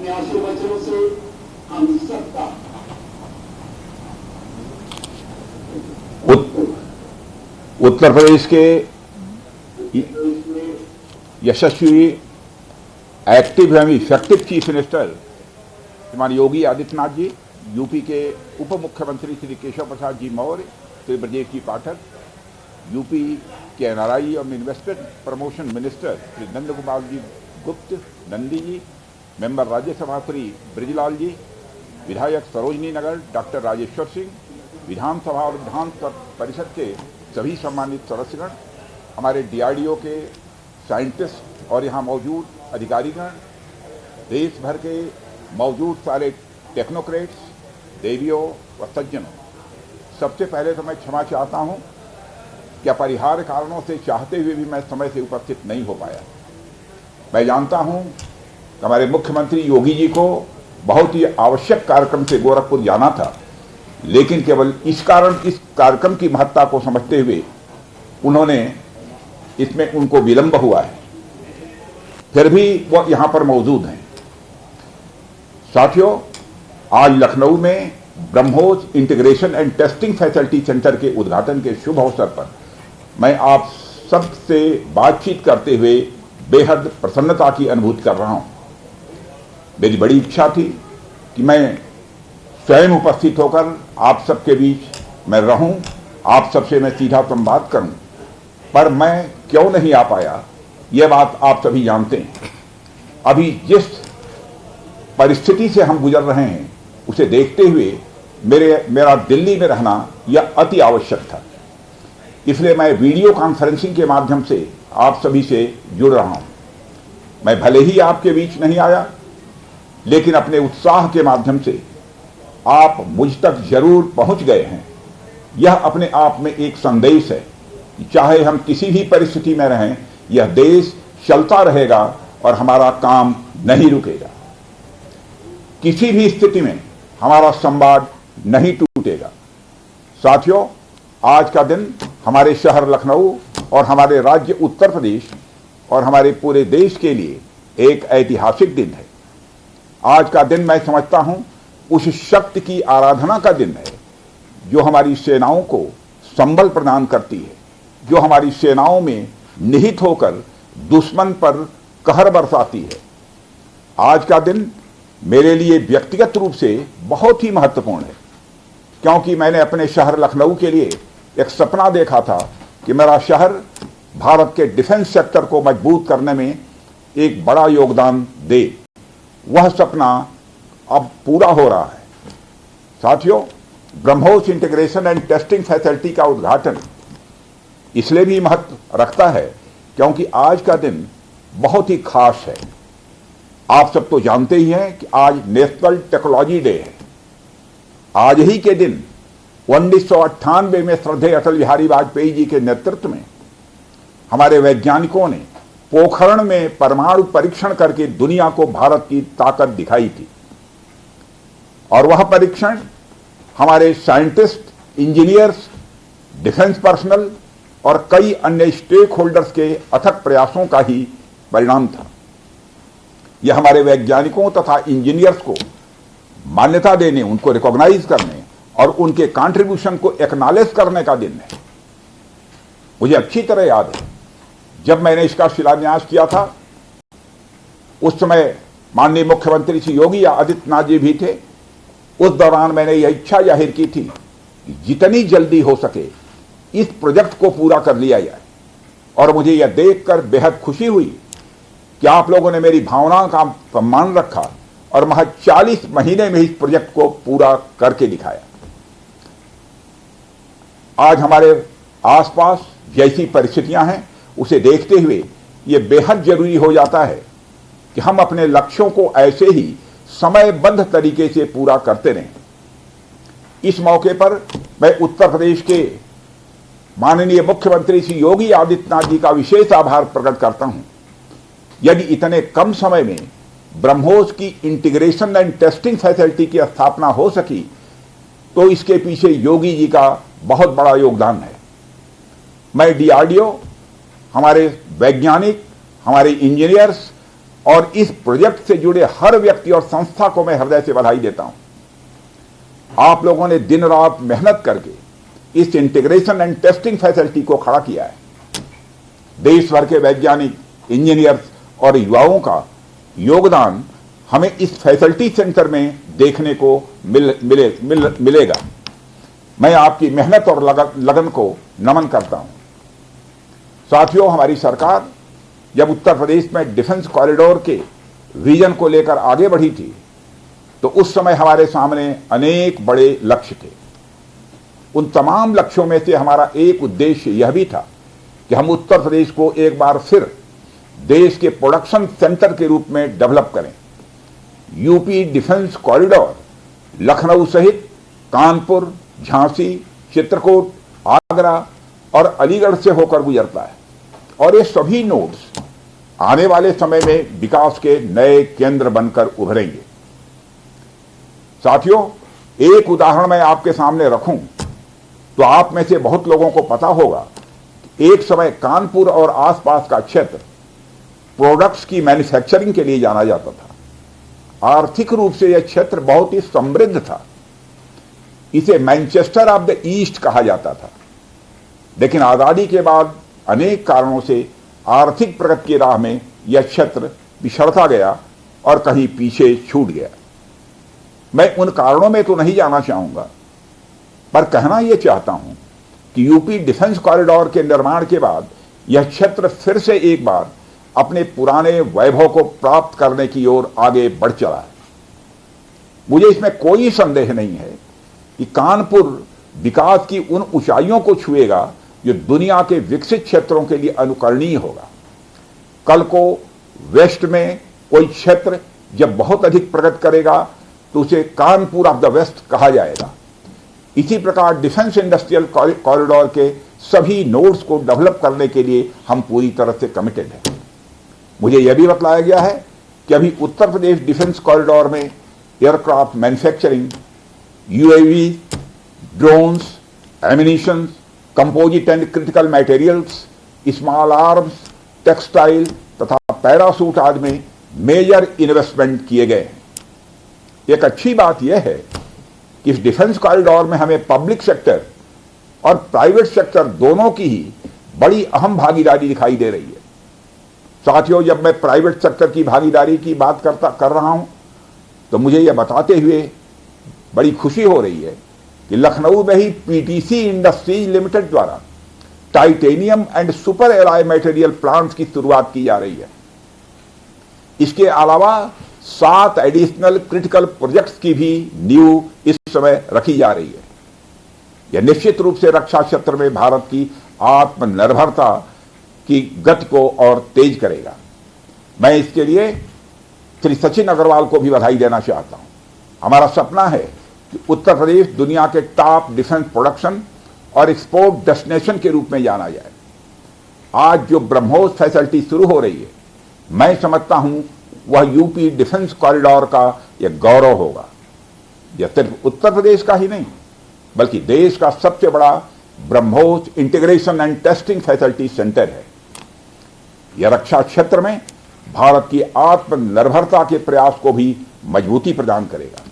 अपने आशीर्वचनों से हम सबका उत्तर प्रदेश के यशस्वी एक्टिव एवं इफेक्टिव चीफ मिनिस्टर श्रीमान योगी आदित्यनाथ जी, यूपी के उप मुख्यमंत्री श्री केशव प्रसाद जी मौर्य, श्री ब्रजेश जी पाठक, यूपी के एनआरआई और investment promotion minister Shri Nand Kumar ji गुप्त नंदी जी, मेंबर राज्यसभा श्री ब्रिजलाल जी, विधायक सरोजनी नगर डॉक्टर राजेश्वर सिंह, विधानसभा और विधान परिषद के सभी सम्मानित सदस्यगण, हमारे डीआरडीओ के साइंटिस्ट और यहाँ मौजूद अधिकारीगण, देश भर के मौजूद सारे टेक्नोक्रेट्स, देवियों व सज्जनों, सबसे पहले तो मैं क्षमा चाहता हूँ कि अपरिहार्य कारणों से चाहते हुए भी मैं समय से उपस्थित नहीं हो पाया। मैं जानता हूँ कि हमारे मुख्यमंत्री योगी जी को बहुत ही आवश्यक कार्यक्रम से गोरखपुर जाना था, लेकिन केवल इस कार्यक्रम की महत्ता को समझते हुए उन्होंने इसमें उनको विलंब हुआ है, फिर भी वो यहाँ पर मौजूद हैं। साथियों, आज लखनऊ में BrahMos integration and testing facility centre के उद्घाटन के शुभ अवसर पर मैं आप सबसे बातचीत करते हुए बेहद प्रसन्नता की अनुभूति कर रहा हूँ। मेरी बड़ी इच्छा थी कि मैं स्वयं उपस्थित होकर आप सबके बीच मैं रहूं, आप सबसे मैं सीधा संवाद करूं, पर मैं क्यों नहीं आ पाया यह बात आप सभी जानते हैं। अभी जिस परिस्थिति से हम गुजर रहे हैं उसे देखते हुए मेरा दिल्ली में रहना यह अति आवश्यक था, इसलिए मैं वीडियो कॉन्फ्रेंसिंग के माध्यम से आप सभी से जुड़ रहा हूं। मैं भले ही आपके बीच नहीं आया, लेकिन अपने उत्साह के माध्यम से आप मुझ तक जरूर पहुंच गए हैं। यह अपने आप में एक संदेश है कि चाहे हम किसी भी परिस्थिति में रहें, यह देश चलता रहेगा और हमारा काम नहीं रुकेगा। किसी भी स्थिति में हमारा संवाद नहीं टूटेगा। साथियों, आज का दिन हमारे शहर लखनऊ और हमारे राज्य उत्तर प्रदेश और हमारे पूरे देश के लिए एक ऐतिहासिक दिन है। आज का दिन मैं समझता हूं उस शक्ति की आराधना का दिन है जो हमारी सेनाओं को संबल प्रदान करती है, जो हमारी सेनाओं में निहित होकर दुश्मन पर कहर बरसाती है। आज का दिन मेरे लिए व्यक्तिगत रूप से बहुत ही महत्वपूर्ण है, क्योंकि मैंने अपने शहर लखनऊ के लिए एक सपना देखा था कि मेरा शहर भारत के डिफेंस सेक्टर को मजबूत करने में एक बड़ा योगदान दे। वह सपना अब पूरा हो रहा है। साथियों, BrahMos integration and testing facility का उद्घाटन इसलिए भी महत्व रखता है क्योंकि आज का दिन बहुत ही खास है। आप सब तो जानते ही हैं कि आज नेशनल टेक्नोलॉजी डे है। आज ही के दिन 1998 में श्रद्धेय अटल बिहारी वाजपेयी जी के नेतृत्व में हमारे वैज्ञानिकों ने पोखरण में परमाणु परीक्षण करके दुनिया को भारत की ताकत दिखाई थी, और वह परीक्षण हमारे साइंटिस्ट, इंजीनियर्स, डिफेंस पर्सनल और कई अन्य स्टेक होल्डर्स के अथक प्रयासों का ही परिणाम था। यह हमारे वैज्ञानिकों तथा इंजीनियर्स को मान्यता देने, उनको रिकॉग्नाइज करने और उनके कंट्रीब्यूशन को एक्नॉलेज करने का दिन है। मुझे अच्छी तरह याद है जब मैंने इसका शिलान्यास किया था, उस समय माननीय मुख्यमंत्री श्री योगी आदित्यनाथ जी भी थे। उस दौरान मैंने यह इच्छा जाहिर की थी कि जितनी जल्दी हो सके इस प्रोजेक्ट को पूरा कर लिया जाए, और मुझे यह देखकर बेहद खुशी हुई कि आप लोगों ने मेरी भावनाओं का सम्मान रखा और महज 40 महीने में इस प्रोजेक्ट को पूरा करके दिखाया। आज हमारे आसपास जैसी परिस्थितियां हैं उसे देखते हुए यह बेहद जरूरी हो जाता है कि हम अपने लक्ष्यों को ऐसे ही समयबद्ध तरीके से पूरा करते रहें। इस मौके पर मैं उत्तर प्रदेश के माननीय मुख्यमंत्री श्री योगी आदित्यनाथ जी का विशेष आभार प्रकट करता हूं। यदि इतने कम समय में ब्रह्मोस की इंटीग्रेशन एंड टेस्टिंग फैसिलिटी की स्थापना हो सकी तो इसके पीछे योगी जी का बहुत बड़ा योगदान है। मैं डीआरडीओ, हमारे वैज्ञानिक, हमारे इंजीनियर्स और इस प्रोजेक्ट से जुड़े हर व्यक्ति और संस्था को मैं हृदय से बधाई देता हूं। आप लोगों ने दिन रात मेहनत करके इस इंटीग्रेशन एंड टेस्टिंग फैसिलिटी को खड़ा किया है। देश भर के वैज्ञानिक, इंजीनियर्स और युवाओं का योगदान हमें इस फैसिलिटी सेंटर में देखने को मिलेगा। मैं आपकी मेहनत और लगन को नमन करता हूं। साथियों, हमारी सरकार जब उत्तर प्रदेश में डिफेंस कॉरिडोर के विजन को लेकर आगे बढ़ी थी तो उस समय हमारे सामने अनेक बड़े लक्ष्य थे। उन तमाम लक्ष्यों में से हमारा एक उद्देश्य यह भी था कि हम उत्तर प्रदेश को एक बार फिर देश के प्रोडक्शन सेंटर के रूप में डेवलप करें। यूपी डिफेंस कॉरिडोर लखनऊ सहित कानपुर, झांसी, चित्रकूट, आगरा और अलीगढ़ से होकर गुजरता है और ये सभी नोड्स आने वाले समय में विकास के नए केंद्र बनकर उभरेंगे। साथियों, एक उदाहरण मैं आपके सामने रखूं तो आप में से बहुत लोगों को पता होगा, एक समय कानपुर और आसपास का क्षेत्र प्रोडक्ट्स की मैन्युफैक्चरिंग के लिए जाना जाता था। आर्थिक रूप से यह क्षेत्र बहुत ही समृद्ध था। इसे मैनचेस्टर ऑफ द ईस्ट कहा जाता था। लेकिन आजादी के बाद अनेक कारणों से आर्थिक प्रगति की राह में यह क्षेत्र बिछड़ता गया और कहीं पीछे छूट गया। मैं उन कारणों में तो नहीं जाना चाहूंगा, पर कहना यह चाहता हूं कि यूपी डिफेंस कॉरिडोर के निर्माण के बाद यह क्षेत्र फिर से एक बार अपने पुराने वैभव को प्राप्त करने की ओर आगे बढ़ चला है। मुझे इसमें कोई संदेह नहीं है कि कानपुर विकास की उन ऊंचाइयों को छुएगा जो दुनिया के विकसित क्षेत्रों के लिए अनुकरणीय होगा। कल को वेस्ट में कोई क्षेत्र जब बहुत अधिक प्रगति करेगा तो उसे कानपुर ऑफ द वेस्ट कहा जाएगा। इसी प्रकार डिफेंस इंडस्ट्रियल कॉरिडोर के सभी नोड्स को डेवलप करने के लिए हम पूरी तरह से कमिटेड हैं। मुझे यह भी बतलाया गया है कि अभी उत्तर प्रदेश डिफेंस कॉरिडोर में aircraft manufacturing, UAV, drones, ammunition, composite and critical materials, small arms, textile तथा पैरासूट आदि में मेजर इन्वेस्टमेंट किए गए हैं। एक अच्छी बात यह है कि इस डिफेंस कॉरिडोर में हमें पब्लिक सेक्टर और प्राइवेट सेक्टर दोनों की ही बड़ी अहम भागीदारी दिखाई दे रही है। साथियों, जब मैं प्राइवेट सेक्टर की भागीदारी की बात कर रहा हूं तो मुझे यह बताते हुए बड़ी खुशी हो रही है कि लखनऊ में ही पीटीसी इंडस्ट्रीज लिमिटेड द्वारा titanium and super alloy material plants की शुरुआत की जा रही है। इसके अलावा 7 एडिशनल क्रिटिकल प्रोजेक्ट्स की भी नींव इस समय रखी जा रही है। यह निश्चित रूप से रक्षा क्षेत्र में भारत की आत्मनिर्भरता की गति को और तेज करेगा। मैं इसके लिए श्री सचिन अग्रवाल को भी बधाई देना चाहता हूं। हमारा सपना है कि उत्तर प्रदेश दुनिया के टॉप डिफेंस प्रोडक्शन और एक्सपोर्ट डेस्टिनेशन के रूप में जाना जाए। आज जो ब्रह्मोस फैसिलिटी शुरू हो रही है, मैं समझता हूं वह यूपी डिफेंस कॉरिडोर का यह गौरव होगा। यह सिर्फ उत्तर प्रदेश का ही नहीं बल्कि देश का सबसे बड़ा BrahMos integration and testing facility centre है। यह रक्षा क्षेत्र में भारत की आत्मनिर्भरता के प्रयास को भी मजबूती प्रदान करेगा।